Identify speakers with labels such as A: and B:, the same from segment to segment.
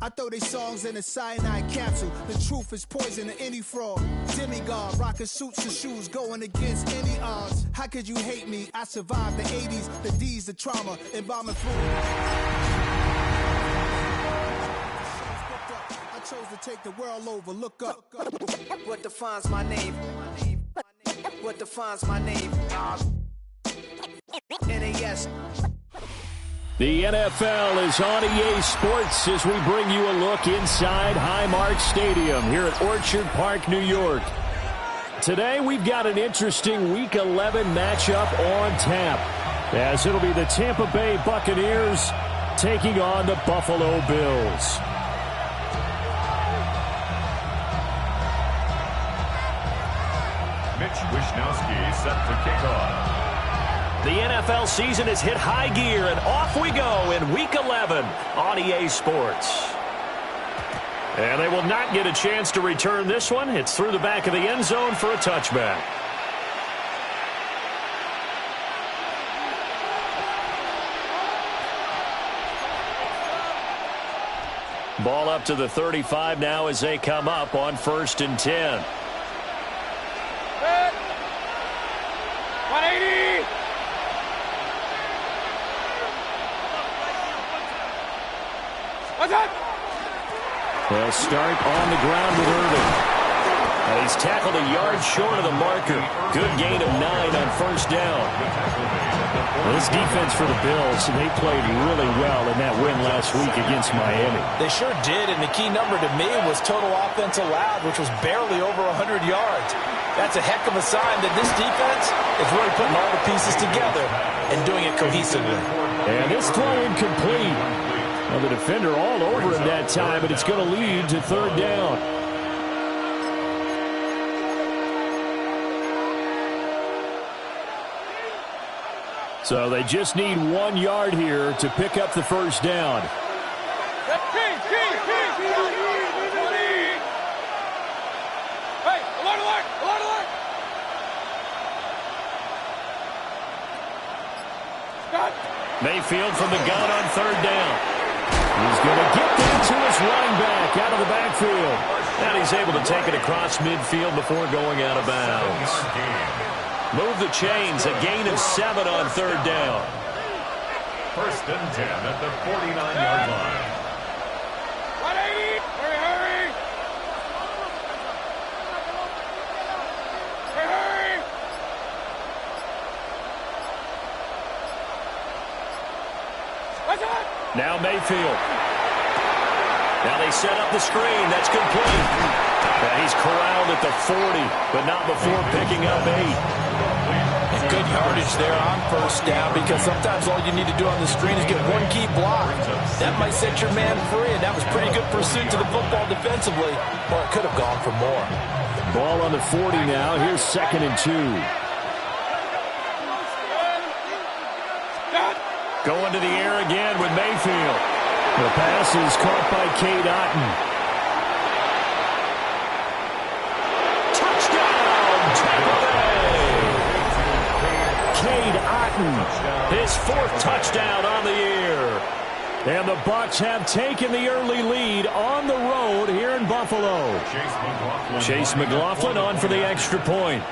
A: I throw these songs in a cyanide capsule. The truth is poison to any fraud. Demigod, rocking suits and shoes, going against any odds. How could you hate me? I survived the 80s, the D's, the trauma, embalming through. I chose to take the world over. Look up.
B: What defines my name? What defines my name? NAS.
C: The NFL is on EA Sports as we bring you a look inside Highmark Stadium here at Orchard Park, New York. Today we've got an interesting Week 11 matchup on tap, as it'll be the Tampa Bay Buccaneers taking on the Buffalo Bills.
D: Mitch Wishnowsky set to kick off.
C: The NFL season has hit high gear, and off we go in Week 11 on EA Sports. And they will not get a chance to return this one. It's through the back of the end zone for a touchback. Ball up to the 35 now as they come up on 1st and 10.
E: 180!
C: They'll start on the ground with Irving. And he's tackled a yard short of the marker. Good gain of 9 on 1st down. Well, this defense for the Bills, they played really well in that win last week against Miami.
F: They sure did, and the key number to me was total offense allowed, which was barely over 100 yards. That's a heck of a sign that this defense is really putting all the pieces together and doing it cohesively.
C: And this throw incomplete. Well, the defender all over him that time, but it's going to lead to 3rd down. So they just need 1 yard here to pick up the 1st down. Mayfield from the gun on 3rd down. He's going to get that to his running back out of the backfield. And he's able to take it across midfield before going out of bounds. Move the chains, a gain of 7 on 3rd down.
D: 1st and 10 at the 49-yard line.
E: 180! Hurry! Hurry! What's that?
C: Now Mayfield. Now they set up the screen. That's complete. And he's corralled at the 40, but not before picking up 8.
F: And good yardage there on 1st down, because sometimes all you need to do on the screen is get one key block. That might set your man free, and that was pretty good pursuit to the football defensively, or it could have gone for more.
C: Ball on the 40 now. Here's 2nd and 2. Going to the air again with Mayfield. The pass is caught by Cade Otton. Touchdown, Tampa Bay! Cade Otton, his 4th touchdown on the year. And the Bucs have taken the early lead on the road here in Buffalo. Chase McLaughlin on for the extra point.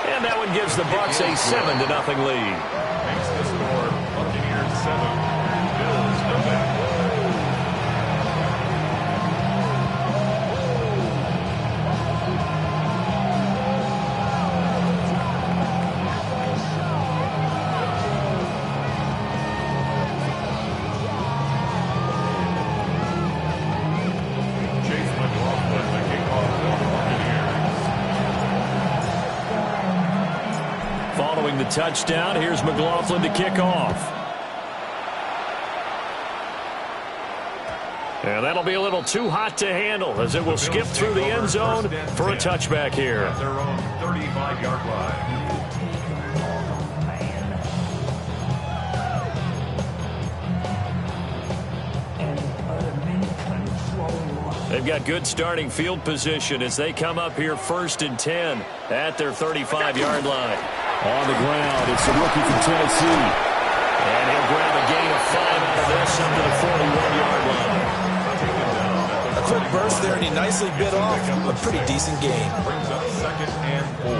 C: And that one gives the Bucs a 7-0 lead.
D: Makes the score Buccaneers 7, Bills nothing. Chase McLaughlin, the kickoff for the Buccaneers.
C: Following the touchdown, here's McLaughlin to kick off. And that'll be a little too hot to handle as it will skip through the end zone for a touchback here.
D: At their own 35-yard line.
C: They've got good starting field position as they come up here 1st and 10 at their 35-yard line. On the ground, it's the rookie from Tennessee. And he'll grab a gain of 5 out of this up to the 41-yard line.
F: A quick burst there, and he nicely bit off a pretty decent gain.
D: Brings up 2nd and 4.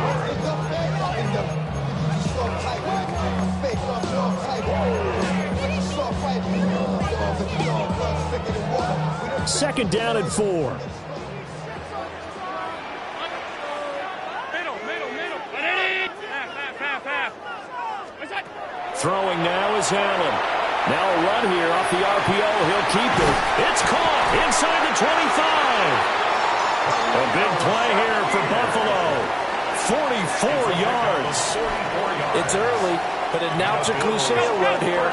C: Second down and 4. Throwing now is Allen. Now a run here off the RPO. He'll keep it. It's caught inside the 25. A big play here for Buffalo. 44 yards.
F: It's early, but announce a cliche word here.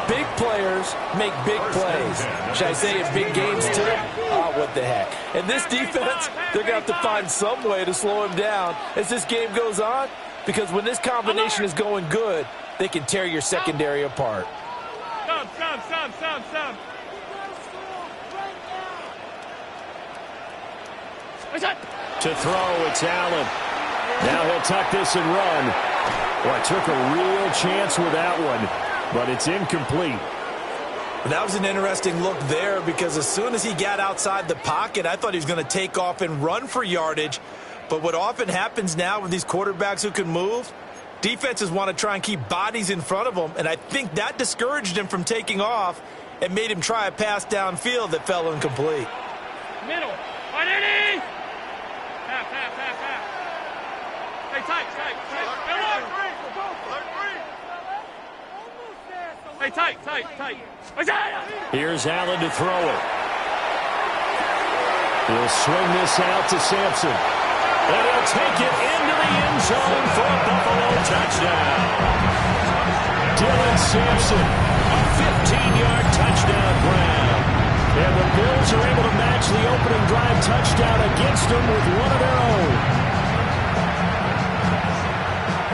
F: Big players make big plays. Should I say in big games too? Oh, what the heck. And this defense, they're going to have to find some way to slow him down as this game goes on, because when this combination is going good, they can tear your secondary apart.
E: Stop.
C: To throw, it's Allen. Now he'll tuck this and run. Boy, took a real chance with that one, but it's incomplete.
F: That was an interesting look there, because as soon as he got outside the pocket, I thought he was going to take off and run for yardage. But what often happens now with these quarterbacks who can move, defenses want to try and keep bodies in front of them, and I think that discouraged him from taking off and made him try a pass downfield that fell incomplete.
E: Middle. 180. Half. Hey, tight. Hey, tight.
C: Here's Allen to throw it. He'll swing this out to Sampson. And he'll take it into the end zone for a Buffalo touchdown. Dylan Sampson, a 15-yard touchdown grab. And the Bills are able to match the opening drive touchdown against them with one of their own.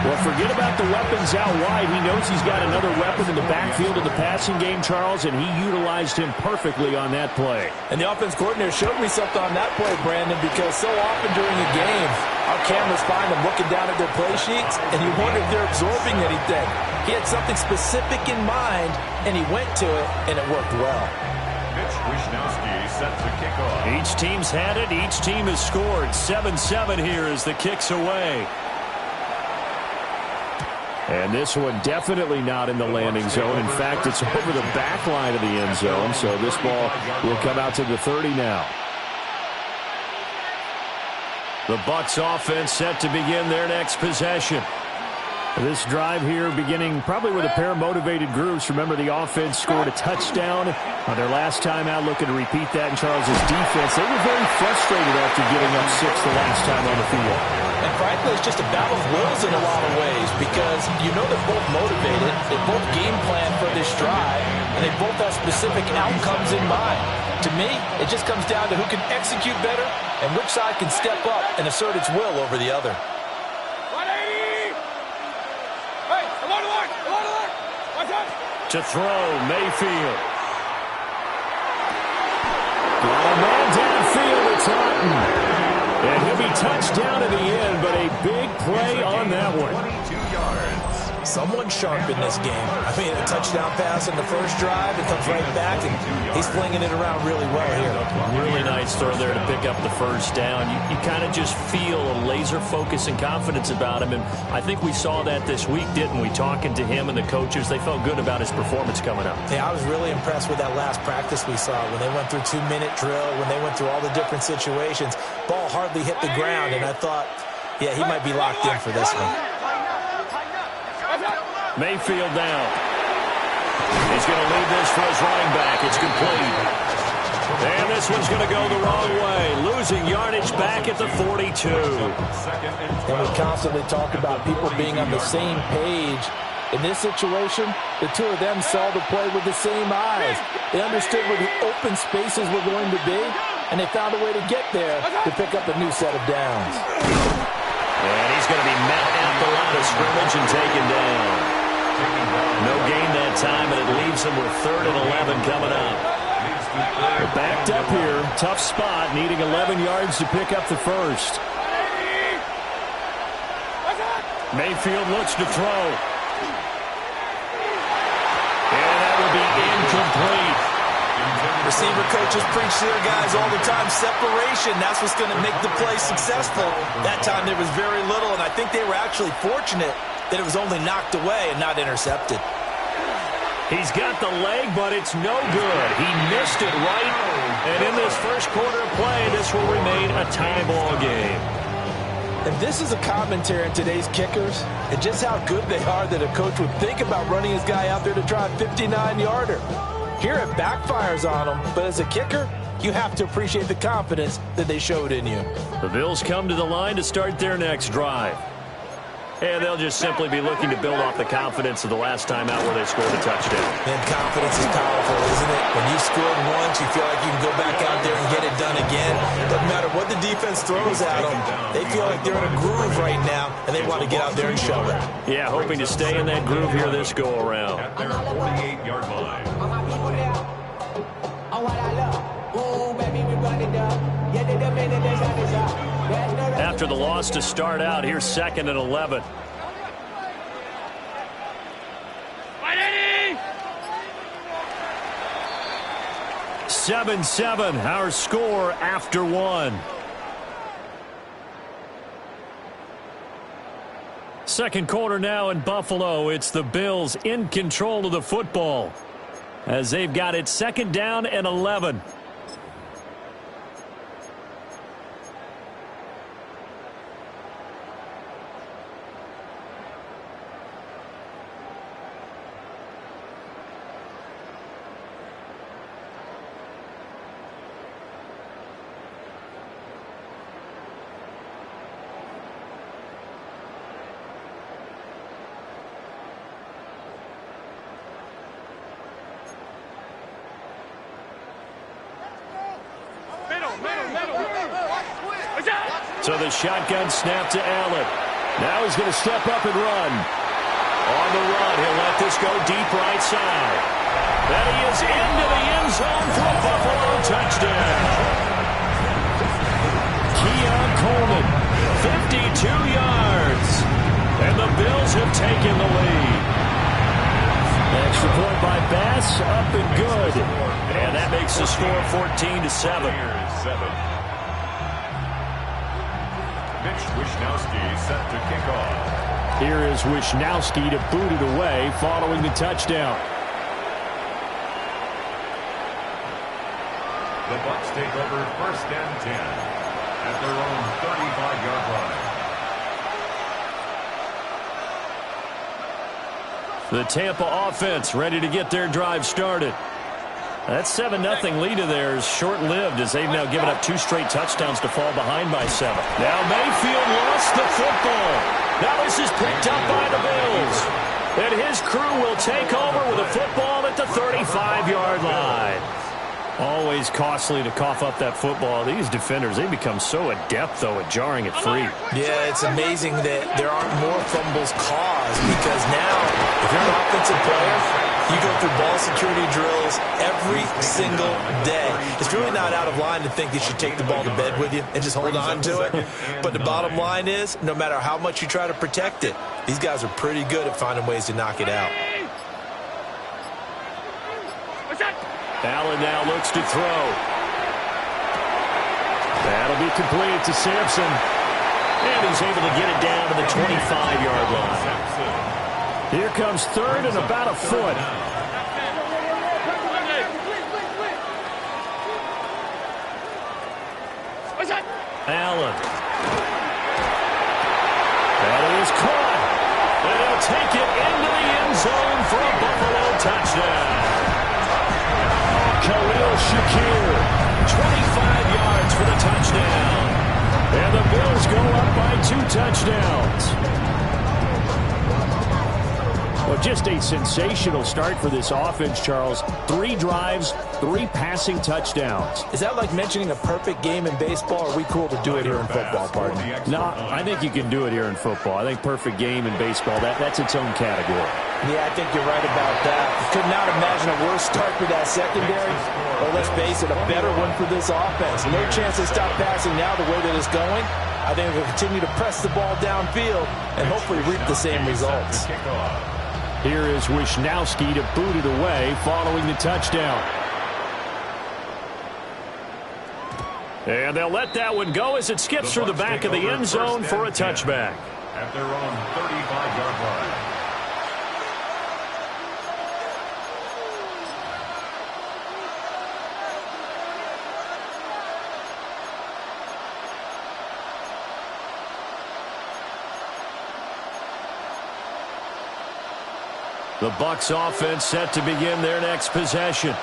C: Well, forget about the weapons out wide. He knows he's got another weapon in the backfield of the passing game, Charles, and he utilized him perfectly on that play.
F: And the offense coordinator showed me something on that play, Brandon, because so often during a game, our cameras find them looking down at their play sheets, and you wonder if they're absorbing anything. He had something specific in mind, and he went to it, and it worked well.
D: Mitch Wisnowski set to kick off.
C: Each team's had it. Each team has scored. 7-7 here as the kick's away. And this one definitely not in the landing zone. In fact, it's over the back line of the end zone, so this ball will come out to the 30 now. The Bucs offense set to begin their next possession. This drive here beginning probably with a pair of motivated groups. Remember, the offense scored a touchdown on their last time out, looking to repeat that in Charles's defense. They were very frustrated after giving up 6 the last time on the field.
F: And frankly, it's just a battle of wills in a lot of ways, because you know they're both motivated, they both game plan for this drive, and they both have specific outcomes in mind. To me, it just comes down to who can execute better and which side can step up and assert its will over the other.
E: 180. Hey, come on. Watch out.
C: To throw, Mayfield. Got a man downfield, it's Orton. And he'll be touched down at the end, but a big play on that one.
D: 22 yards.
F: Someone sharp in this game. I mean, a touchdown pass in the first drive, it comes right back, and he's flinging it around really well here.
C: Really nice throw there to pick up the first down. You kind of just feel a laser focus and confidence about him, and I think we saw that this week, didn't we? Talking to him and the coaches, they felt good about his performance coming up.
F: Yeah, I was really impressed with that last practice we saw when they went through 2-minute drill, when they went through all the different situations. Ball hardly hit the ground, and I thought, yeah, he might be locked in for this one.
C: Mayfield down. He's going to leave this for his running back. It's complete. And this one's going to go the wrong way. Losing yardage back at the 42.
F: And we constantly talk about people being on the same page. In this situation, the two of them saw the play with the same eyes. They understood where the open spaces were going to be, and they found a way to get there to pick up a new set of downs.
C: And he's going to be met at the line of scrimmage and taken down. No gain that time, and it leaves him with 3rd and 11 coming up. They're backed up here. Tough spot, needing 11 yards to pick up the first. Mayfield looks to throw. And that will be incomplete.
F: Receiver coaches preach to their guys all the time. Separation, that's what's going to make the play successful. That time there was very little, and I think they were actually fortunate that it was only knocked away and not intercepted.
C: He's got the leg, but it's no good. He missed it right. And in this first quarter of play, this will remain a tie ball game.
F: And this is a commentary on today's kickers and just how good they are that a coach would think about running his guy out there to try a 59-yarder. Here it backfires on him, but as a kicker, you have to appreciate the confidence that they showed in you.
C: The Bills come to the line to start their next drive. And they'll just simply be looking to build off the confidence of the last time out where they scored a touchdown.
F: And confidence is powerful, isn't it? When you scored once, you feel like you can go back out there and get it done again. Doesn't matter what the defense throws at them. They feel like they're in a groove right now, and they want to get out there and show it.
C: Yeah, hoping to stay in that groove here this go-around.
D: At their 48-yard line.
C: After the loss to start out, here's 2nd and 11.
E: Right, Eddie!
C: 7-7, our score after one. Second quarter now in Buffalo. It's the Bills in control of the football as they've got it 2nd down and 11. So the shotgun snap to Allen. Now he's going to step up and run. On the run, he'll let this go deep right side. And he is into the end zone for a Buffalo touchdown. Keon Coleman, 52 yards. And the Bills have taken the lead. Extra point by Bass, up and good. And that makes the score 14-7.
D: Wishnowski set to kick off.
C: Here is Wishnowski to boot it away following the touchdown.
D: The Bucs take over 1st and 10 at their own 35-yard line.
C: The Tampa offense ready to get their drive started. That 7-0 lead of theirs short-lived as they've now given up 2 straight touchdowns to fall behind by 7. Now Mayfield lost the football. Now this is picked up by the Bills. And his crew will take over with a football at the 35-yard line. Always costly to cough up that football. These defenders, they become so adept, though, at jarring it free.
F: Yeah, it's amazing that there aren't more fumbles caused because now, if you're an offensive player, you go through ball security drills every single day. It's really not out of line to think you should take the ball to bed with you and just hold on to it. But the bottom line is, no matter how much you try to protect it, these guys are pretty good at finding ways to knock it out.
C: Allen now looks to throw. That'll be complete to Sampson. And he's able to get it down to the 25-yard line. Here comes 3rd and about a foot. Allen. That is caught. And he'll take it into the end zone for a Buffalo touchdown. Khalil Shakir, 25 yards for the touchdown. And the Bills go up by 2 touchdowns. Well, just a sensational start for this offense, Charles. 3 drives, 3 passing touchdowns.
F: Is that like mentioning a perfect game in baseball, or are we cool to do it here in football, pardon?
C: No, I think you can do it here in football. I think perfect game in baseball, that's its own category.
F: Yeah, I think you're right about that. Could not imagine a worse start for that secondary. Or let's face it, a better one for this offense. No chance to stop passing now the way that it's going. I think they'll continue to press the ball downfield and hopefully reap the same results.
C: Here is Wisnowski to boot it away following the touchdown. And they'll let that one go as it skips through the back of the end zone for a touchback.
D: At their own 35-yard line.
C: The Bucs offense set to begin their next possession.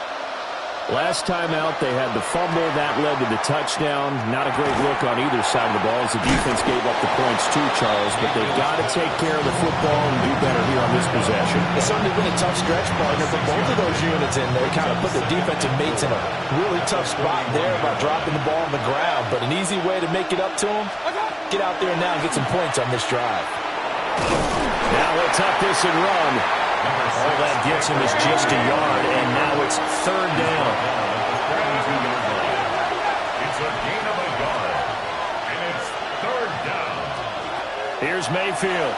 C: Last time out, they had the fumble. That led to the touchdown. Not a great look on either side of the ball as the defense gave up the points too, Charles. But they've got to take care of the football and do better here on this possession.
F: It's certainly been a tough stretch, partner, for both of those units in there. Kind of put the defensive mates in a really tough spot there by dropping the ball on the ground. But an easy way to make it up to them, get out there now and get some points on this drive.
C: Now let's up this and run. All that gets him is just a yard, and now it's third down.
D: It's a gain of a yard, and it's third down.
C: Here's Mayfield.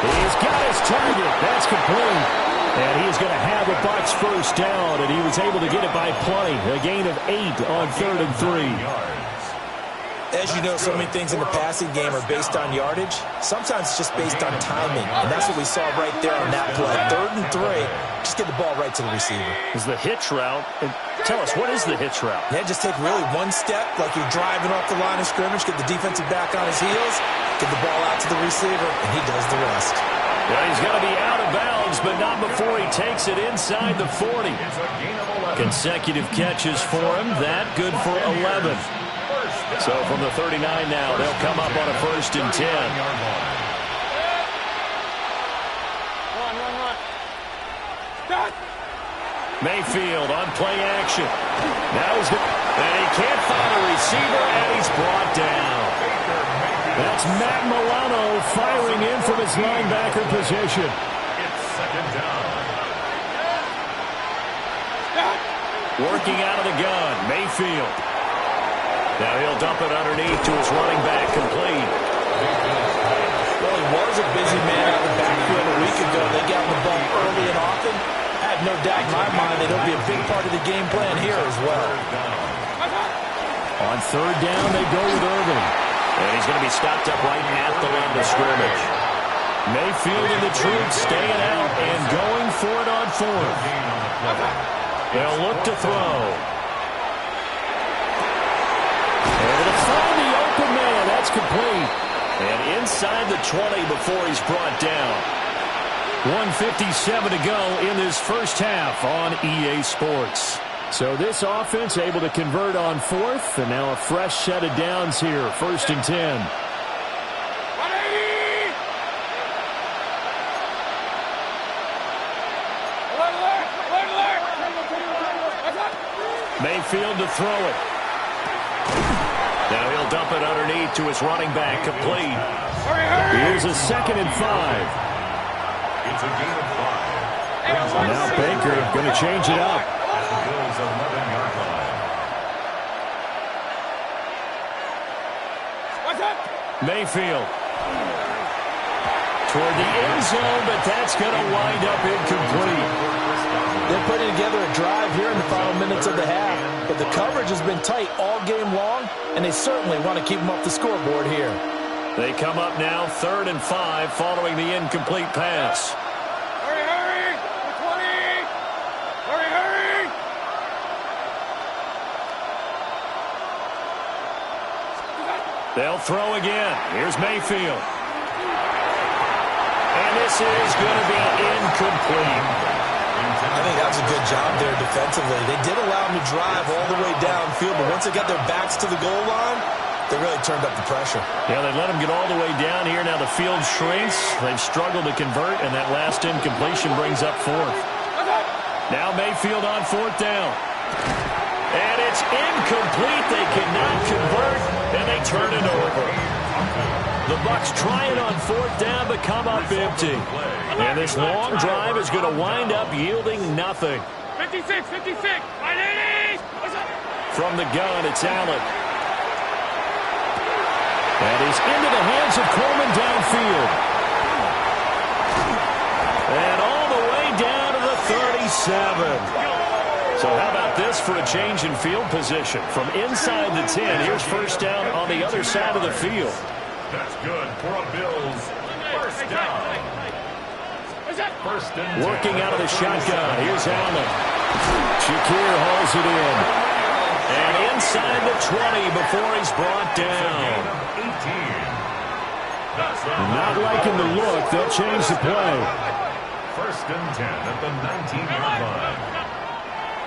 C: He's got his target. That's complete. And he's going to have the Bucs first down, and he was able to get it by plenty. A gain of 8 on 3rd and 3.
F: As you know, so many things in the passing game are based on yardage. Sometimes it's just based on timing, and that's what we saw right there on that play. 3rd and 3, just get the ball right to the receiver.
C: Is the hitch route. And tell us, what is the hitch route?
F: Yeah, just take really one step, like you're driving off the line of scrimmage, get the defensive back on his heels, get the ball out to the receiver, and he does the rest.
C: Well, he's going to be out of bounds, but not before he takes it inside the 40. Consecutive catches for him. That good for 11. So from the 39 now, they'll come up on a 1st and 10. Mayfield on play action. Now he's going, and he can't find a receiver, and he's brought down. That's Matt Milano firing in from his linebacker position.
D: It's 2nd down.
C: Working out of the gun, Mayfield. Now he'll dump it underneath to his running back, complete.
F: Well, he was a busy man out of the backfield a week ago. They got the ball early and often. I have no doubt in my mind that it'll be a big part of the game plan here as well.
C: On 3rd down, they go with Irving. And he's going to be stopped up right at the line of scrimmage. Mayfield and the troops staying out and going for it on 4th. They'll look to throw. Able to find the open man. That's complete. And inside the 20 before he's brought down. 1:57 to go in this first half on EA Sports. So this offense able to convert on 4th, and now a fresh set of downs here. 1st and 10. Mayfield to throw it. Now he'll dump it underneath to his running back, complete. Here's a 2nd and 5.
D: It's a gain of 5.
C: Now Baker going to change it up.
D: At the Bills' 11-yard line.
C: Mayfield. Toward the end zone, but that's going to wind up incomplete.
F: They're putting together a drive here in the final minutes of the half, but the coverage has been tight all game long, and they certainly want to keep them off the scoreboard here.
C: They come up now 3rd and 5 following the incomplete pass.
E: Hurry, hurry! 20! Hurry, hurry!
C: They'll throw again. Here's Mayfield. And this is going to be incomplete.
F: I think that was a good job there defensively. They did allow them to drive all the way downfield, but once they got their backs to the goal line, they really turned up the pressure.
C: Yeah, they let them get all the way down here. Now the field shrinks. They've struggled to convert, and that last incompletion brings up 4th. Now Mayfield on 4th down. And it's incomplete. They cannot convert, and they turn it over. The Bucs trying on 4th down, but come up empty. And this long drive is going to wind up yielding nothing.
E: 56, 56, 580!
C: From the gun, it's Allen. And he's into the hands of Coleman downfield. And all the way down to the 37. So how about this for a change in field position? From inside the 10, here's first down on the other side of the field.
D: That's good for a Bills first down. First and 10.
C: Working out of the shotgun. Here's Allen. Shakir hauls it in. And inside the 20 before he's brought down.
D: 18.
C: Not liking the look. They'll change the play.
D: First and 10 at the 19-yard line.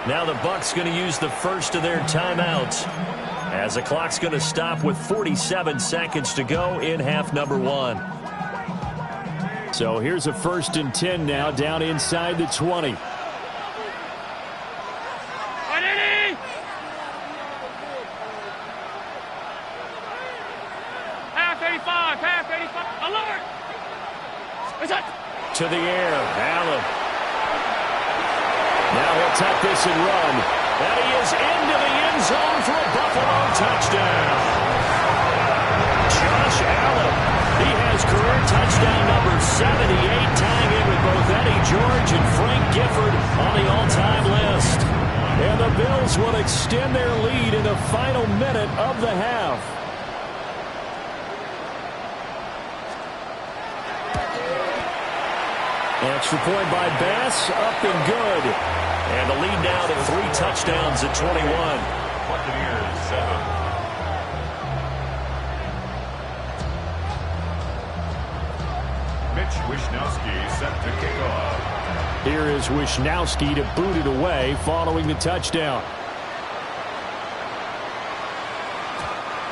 C: Now the Bucs going to use the first of their timeouts as the clock's going to stop with 47 seconds to go in half number 1. So here's a first and 10 now down inside the 20.
E: Half 85, half 85. Alert! Is that?
C: To the air, Allen. Now he'll tuck this and run. And he is into the end zone for a Buffalo touchdown. Josh Allen. He has career touchdown number 78, tying in with both Eddie George and Frank Gifford on the all-time list. And the Bills will extend their lead in the final minute of the half. Extra point by Bass, up and good. And the lead now to 3 touchdowns at 21.
D: Buccaneers 7. Mitch Wishnowsky set to kick off.
C: Here is Wishnowsky to boot it away following the touchdown.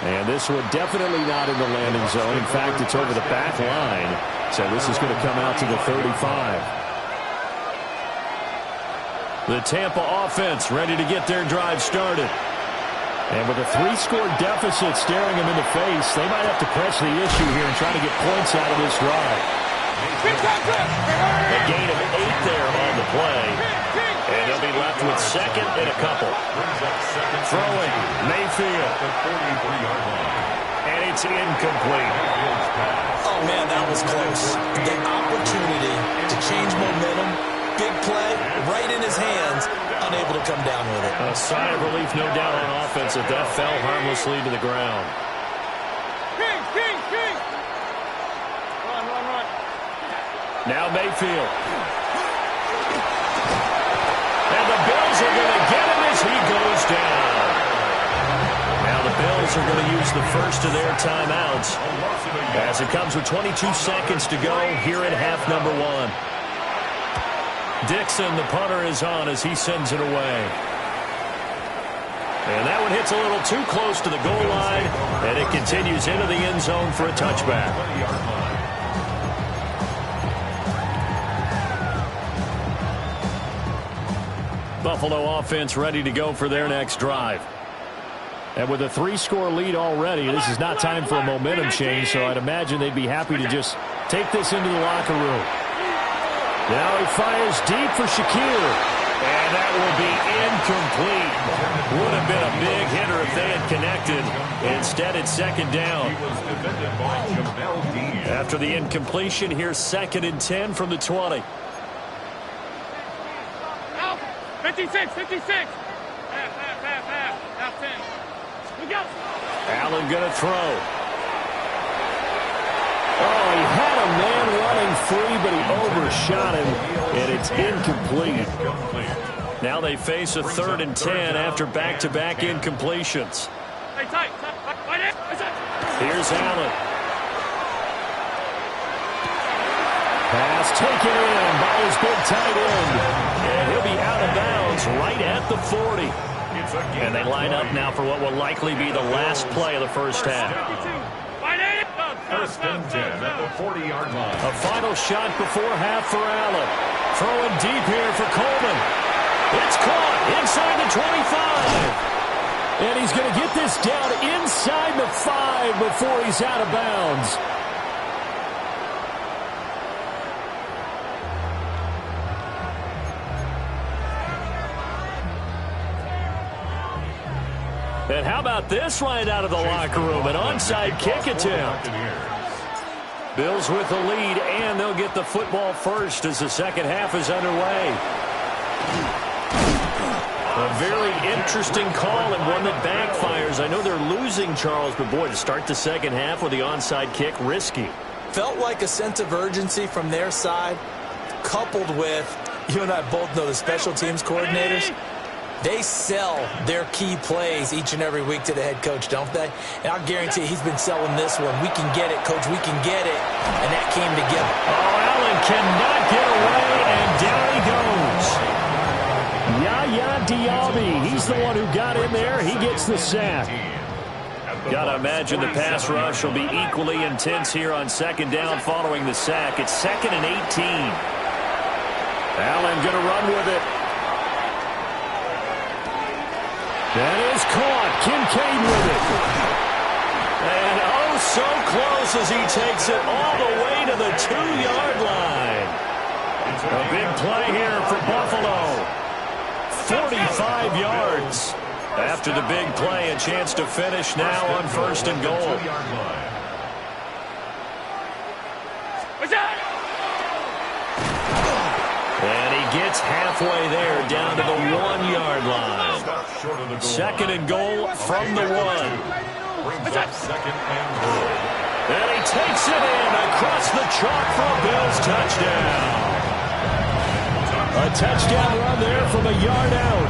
C: And this one definitely not in the landing zone. In fact, it's over the back line. So this is going to come out to the 35. The Tampa offense ready to get their drive started. And with a 3-score deficit staring them in the face, they might have to press the issue here and try to get points out of this drive. A gain of 8 there on the play. And they'll be left with second and a couple. Throwing, Mayfield. And it's incomplete.
F: Oh, man, that was close. The opportunity to change momentum, big play, right in his hands, unable to come down with it.
C: A sigh of relief, no doubt, on offense that fell harmlessly to the ground.
E: King! Run.
C: Now Mayfield. And the Bills are going to get him as he goes down. Now the Bills are going to use the first of their timeouts as it comes with 22 seconds to go here in half number 1. Dixon, the punter, is on as he sends it away. And that one hits a little too close to the goal line, and it continues into the end zone for a touchback. Buffalo offense ready to go for their next drive. And with a 3-score lead already, this is not time for a momentum change, so I'd imagine they'd be happy to just take this into the locker room. Now he fires deep for Shakir. And that will be incomplete. Would have been a big hitter if they had connected. Instead, it's second down. After the incompletion, here's second and 10 from the 20.
E: 56. Half 10. We go.
C: Allen going to throw. Oh, he had a man running free, but he overshot him, and it's incomplete. Now they face a third and 10 after back-to-back incompletions.
E: Hey, tight.
C: Here's Allen. Pass taken in by his big tight end. And he'll be out of bounds right at the 40. And they line up now for what will likely be the last play of the first half.
D: First and 10 at the 40-yard line.
C: A final shot before half for Allen. Throwing deep here for Coleman. It's caught inside the 25. And he's going to get this down inside the 5 before he's out of bounds. And how about this right out of the locker room? An onside kick attempt. Bills with the lead, and they'll get the football first as the second half is underway. A very interesting call and one that backfires. I know they're losing, Charles, but boy, to start the second half with the onside kick, risky.
F: Felt like a sense of urgency from their side, coupled with, you and I both know the special teams coordinators, they sell their key plays each and every week to the head coach, don't they? And I'll guarantee he's been selling this one. We can get it, coach, we can get it. And that came together.
C: Oh, Allen cannot get away, and down he goes. Yaya Diaby, he's the one who got in there. He gets the sack. Got to imagine the pass rush will be equally intense here on second down following the sack. It's 2nd and 18. Allen going to run with it. That is caught. Kincaid with it. And oh, so close as he takes it all the way to the 2-yard line. A big play here for Buffalo. 45 yards. After the big play, a chance to finish now on 1st and goal. And he gets halfway there, down to the 1-yard line. 2nd and goal from the 1. And he takes it in across the chalk for a Bills touchdown. A touchdown run there from a yard out.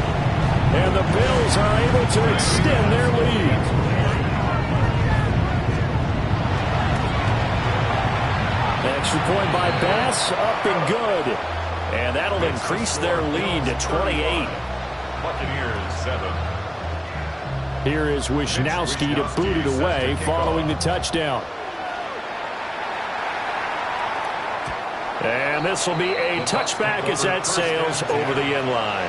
C: And the Bills are able to extend their lead. Extra point by Bass, up and good. And that'll increase their lead to 28.
D: Buccaneers 7.
C: Here is Wisnowski to boot it away following the touchdown. And this will be a touchback as that sails over the end line.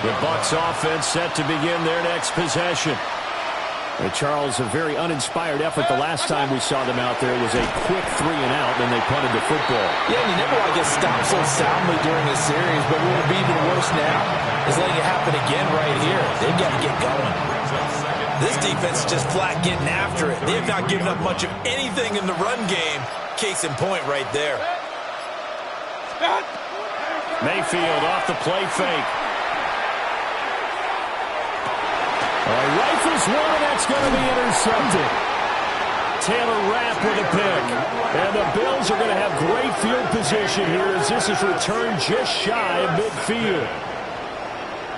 C: The Bucs offense set to begin their next possession. Charles, a very uninspired effort the last time we saw them out there. It was a quick 3 and out, then they punted the football.
F: Yeah, and you never want to get stopped so soundly during the series, but what will be even worse now is letting it happen again right here. They've got to get going. This defense is just flat getting after it. They have not given up much of anything in the run game. Case in point right there.
C: Mayfield off the play fake. Rifles one, and that's going to be intercepted. Taylor Rapp with a pick. And the Bills are going to have great field position here as this is returned just shy of midfield.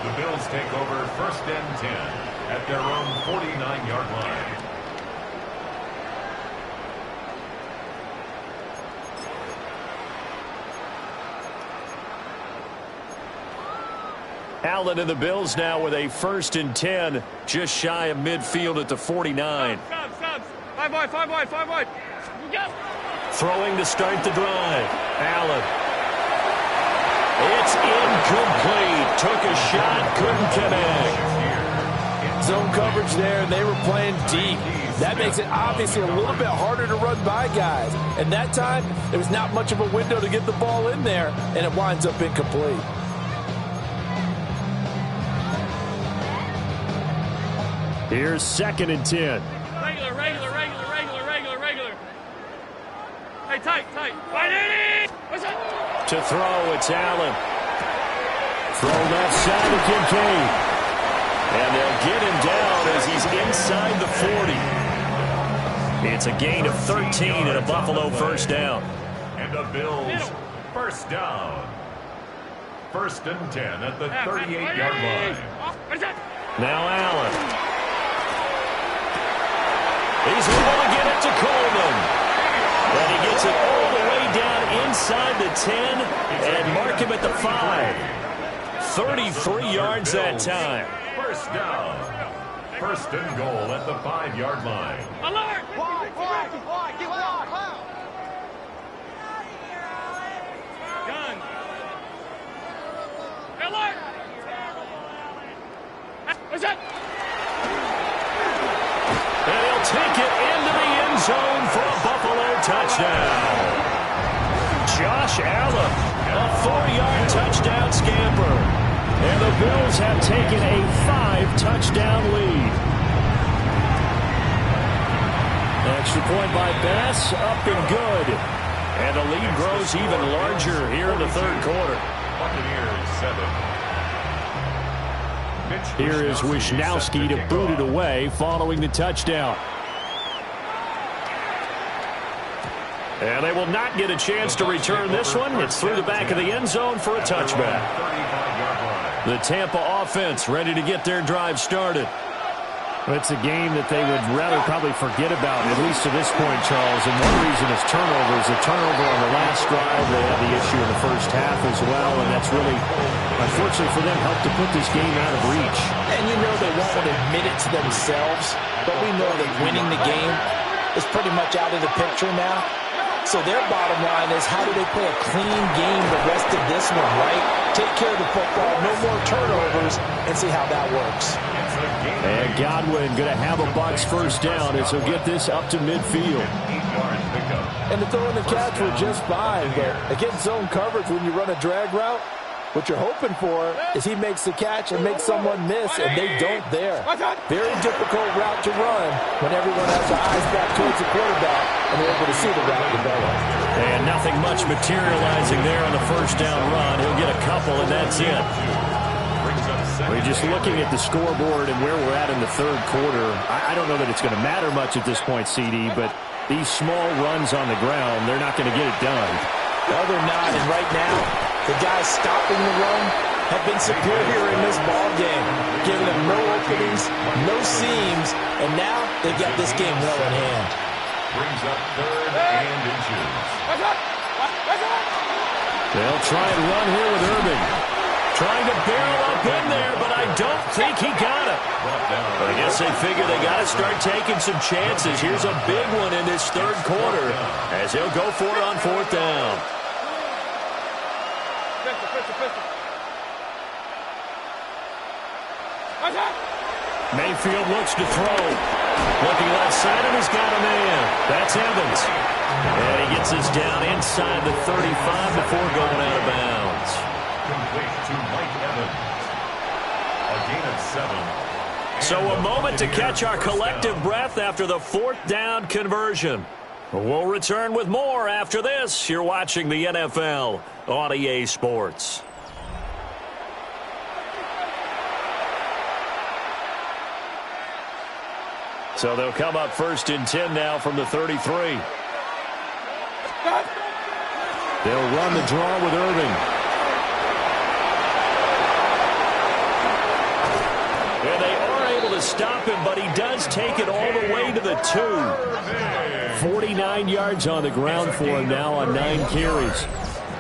D: The Bills take over 1st and 10 at their own 49-yard line.
C: Allen and the Bills now with a 1st and 10, just shy of midfield at the 49.
E: Stop. 5 wide.
C: Throwing to start the drive. Allen. It's incomplete. Took a shot, couldn't connect.
F: Zone coverage there, and they were playing deep. That makes it obviously a little bit harder to run by guys. And that time, there was not much of a window to get the ball in there, and it winds up incomplete.
C: Here's 2nd and 10.
E: Regular. Hey, tight. Right, what's up?
C: To throw, it's Allen. Throw left side to Kincaid. And they'll get him down as he's inside the 40. It's a gain of 13 and a Buffalo 1st down.
D: And the Bills 1st down. 1st and 10 at the 38-yard line.
C: Now Allen. He's able to get it to Coleman. And he gets it all the way down inside the 10 and mark him at the 5. 33 yards that time.
D: 1st down. 1st and goal at the 5-yard line.
E: Alert!
B: Get blocked.
E: Gun. Alert! What's up?
C: And he'll take it into the end zone for a Buffalo touchdown. Josh Allen, a 4-yard touchdown scamper. And the Bills have taken a 5-touchdown lead. Extra point by Bass, up and good. And the lead grows even larger here in the third quarter.
D: Buccaneers 7.
C: Here is Wishnowsky to boot it away following the touchdown. And they will not get a chance to return this one. It's through the back of the end zone for a touchback. The Tampa offense ready to get their drive started.
G: It's a game that they would rather probably forget about, at least to this point, Charles. And one reason is turnovers. A turnover on the last drive. They had the issue in the first half as well, and that's really, unfortunately for them, helped to put this game out of reach.
F: And you know they won't admit it to themselves, but we know that winning the game is pretty much out of the picture now. So their bottom line is, how do they play a clean game the rest of this one, right? Take care of the football, no more turnovers, and see how that works.
C: And Godwin going to have a Bucs first down as he'll get this up to midfield.
F: And the throw and the catch were just fine, but against zone coverage when you run a drag route, what you're hoping for is he makes the catch and makes someone miss, and they don't there. Very difficult route to run when everyone has their eyes back towards the quarterback and they're able to see the route develop.
C: And nothing much materializing there on the first down run. He'll get a couple, and that's it. We're just looking at the scoreboard and where we're at in the third quarter. I don't know that it's going to matter much at this point, CD, but these small runs on the ground, they're not going to get it done.
F: No, they're not, and right now, the guys stopping the run have been superior in this ball game, giving them no openings, no seams, and now they've got this game well in hand.
D: Brings up third and inches.
C: They'll try and run here with Irving. Trying to barrel up in there, but I don't think he got it. I guess they figure they got to start taking some chances. Here's a big one in this third quarter as he'll go for it on fourth down. Mayfield looks to throw. Looking left side, and he's got a man. That's Evans. And he gets this down inside the 35 before going out of bounds.
D: Complete to Mike Evans. A gain of 7.
C: So a moment to catch our collective breath after the fourth down conversion. We'll return with more after this. You're watching the NFL on EA Sports. So they'll come up first and 10 now from the 33. They'll run the draw with Irving. And they are able to stop him, but he does take it all the way to the 2. 49 yards on the ground for him now on 9 carries.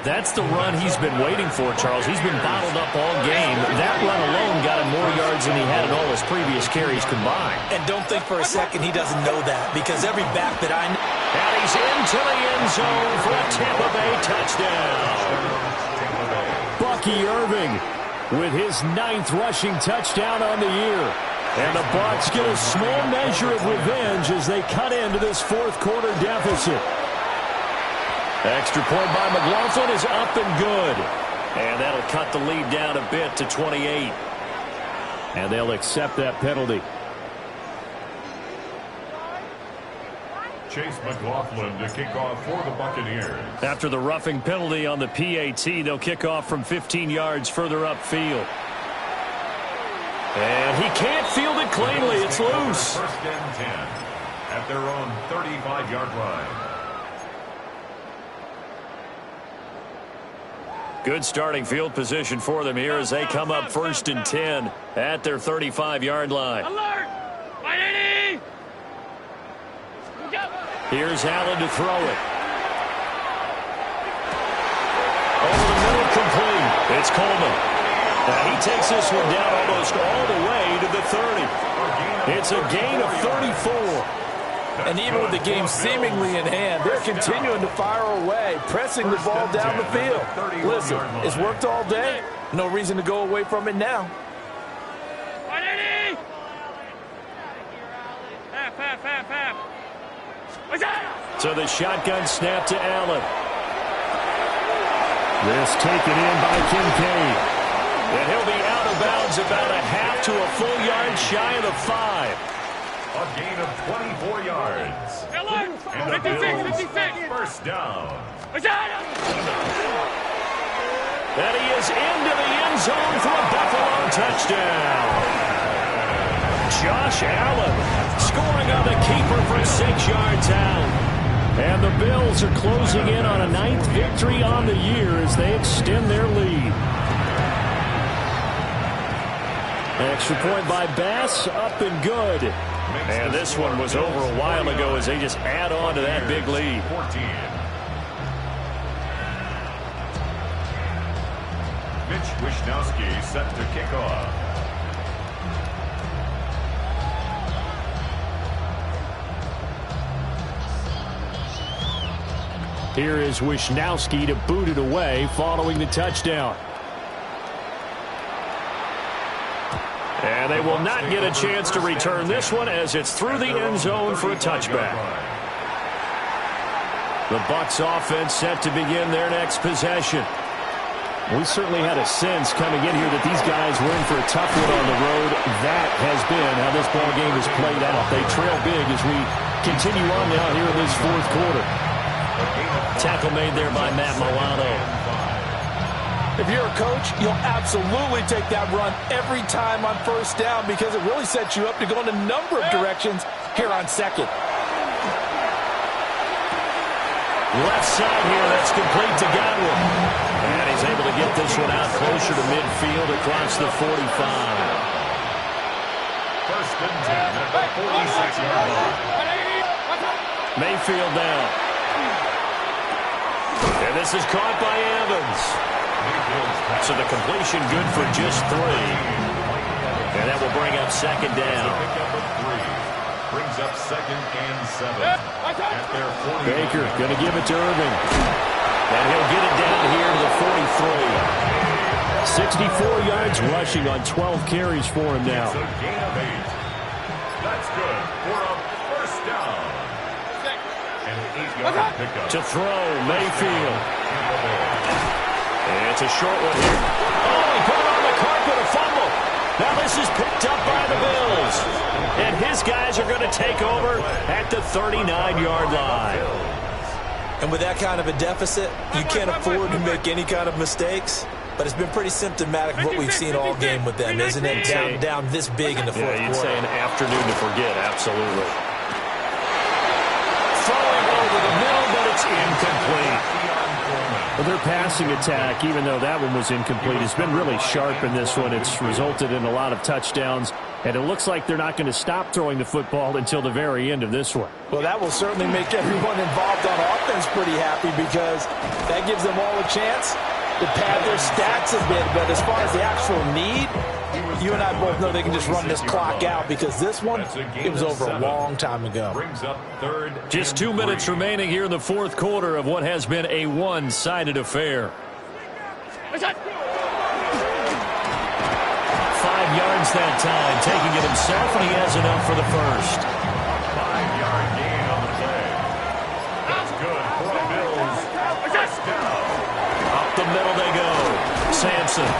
C: That's the run he's been waiting for, Charles. He's been bottled up all game. That run alone got him more yards than he had in all his previous carries combined.
F: And don't think for a second he doesn't know that, because every back that I know.
C: And he's into the end zone for a Tampa Bay touchdown. Bucky Irving with his 9th rushing touchdown on the year. And the Bucs get a small measure of revenge as they cut into this fourth quarter deficit. Extra point by McLaughlin is up and good. And that'll cut the lead down a bit to 28. And they'll accept that penalty.
D: Chase McLaughlin to kick off for the Buccaneers.
C: After the roughing penalty on the PAT, they'll kick off from 15 yards further upfield. And he can't field it cleanly. It's loose.
D: First and 10 at their own 35-yard line.
C: Good starting field position for them here as they come up first and 10 at their 35-yard line.
E: Alert! 180!
C: Here's Allen to throw it. Over the middle, complete. It's Coleman. Now he takes this one down almost all the way to the 30. It's a gain of 34.
F: And even with the game seemingly in hand, they're continuing to fire away, pressing the ball down the field. Listen, it's worked all day. No reason to go away from it now.
E: 180! Half.
C: So the shotgun snap to Allen.
G: This taken in by Kincaid.
C: And he'll be out of bounds about a half to a full yard shy of the 5.
D: A gain of 24 yards. And the
E: 56,
D: Bills first down.
C: And he is into the end zone for a Buffalo touchdown. Josh Allen scoring on the keeper from 6 yards out. And the Bills are closing in on a 9th victory on the year as they extend their lead. Extra point by Bass, up and good. And this one was over a while ago as they just add on to that big lead.
D: 14. Mitch Wishnowsky set to kick off.
C: Here is Wishnowsky to boot it away following the touchdown. And they will not get a chance to return this one as it's through the end zone for a touchback. The Bucs offense set to begin their next possession. We certainly had a sense coming in here that these guys were in for a tough one on the road. That has been how this ball game has played out. They trail big as we continue on now here in this fourth quarter. Tackle made there by Matt Milano.
F: If you're a coach, you'll absolutely take that run every time on first down because it really sets you up to go in a number of directions here on second.
C: Left side here, that's complete to Godwin. And he's able to get this one out closer to midfield across the 45.
D: First and 10 at the 46-yard line.
C: Mayfield down. And this is caught by Evans. So the completion good for just 3. And that will bring up second down.
D: Brings up second and 7. At their 40.
C: Baker going to give it to Irving. And he'll get it down here to the 43. 64 yards rushing on 12 carries for him now.
D: It's a gain of 8. That's good for a first down. And an 8-yard pickup.
C: To throw, Mayfield. It's a short one here. Oh, he put it on the carpet, a fumble. Now this is picked up by the Bills. And his guys are going to take over at the 39-yard line.
F: And with that kind of a deficit, you can't afford to make any kind of mistakes. But it's been pretty symptomatic of what we've seen all game with them, isn't it? Down this big in the fourth quarter.
C: You'd say an afternoon to forget, absolutely. Throwing over the middle, but it's incomplete. Well, their passing attack, even though that one was incomplete, has been really sharp in this one. It's resulted in a lot of touchdowns, and it looks like they're not going to stop throwing the football until the very end of this one.
F: Well, that will certainly make everyone involved on offense pretty happy because that gives them all a chance to pad their stats a bit. But as far as the actual need, you and I both know they can just run this clock out because this one, it was over a long time ago.
D: Brings up third.
C: Just 2 minutes remaining here in the fourth quarter of what has been a one-sided affair. 5 yards that time, taking it himself, and he has enough for the first.
D: 5-yard gain on the play. That's good for the Bills. First down.
C: Up the middle they go. Sampson.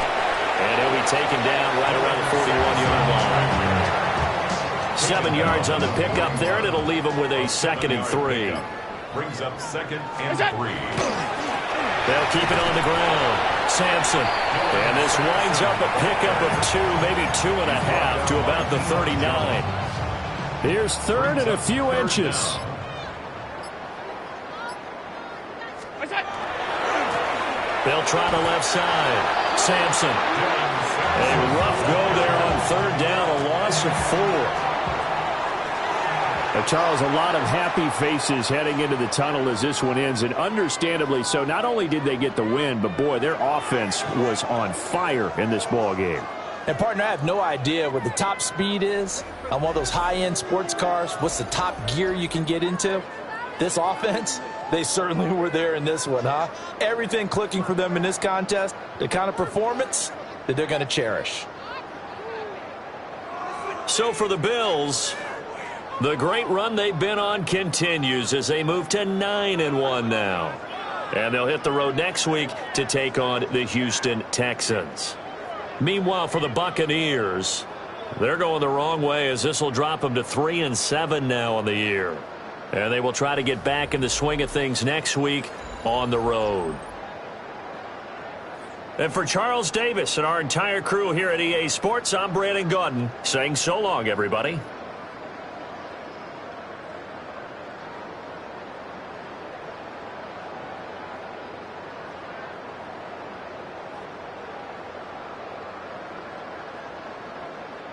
C: And he'll be taken down right around the 41-yard line. 7 yards on the pickup there, and it'll leave him with a 2nd and 3.
D: Brings up 2nd and 3.
C: They'll keep it on the ground. Sampson. And this winds up a pickup of 2, maybe 2.5 to about the 39. Here's 3rd and a few inches. They'll try the left side. Sampson. A rough go there on 3rd down, a loss of 4. Now, Charles, a lot of happy faces heading into the tunnel as this one ends, and understandably so. Not only did they get the win, but, boy, their offense was on fire in this ball game.
F: And, partner, I have no idea what the top speed is on one of those high-end sports cars. What's the top gear you can get into? This offense, they certainly were there in this one, huh? Everything clicking for them in this contest, the kind of performance that they're going to cherish.
C: So for the Bills, the great run they've been on continues as they move to 9-1 now. And they'll hit the road next week to take on the Houston Texans. Meanwhile, for the Buccaneers, they're going the wrong way as this will drop them to 3-7 now on the year. And they will try to get back in the swing of things next week on the road. And for Charles Davis and our entire crew here at EA Sports, I'm Brandon Gaudin saying so long, everybody.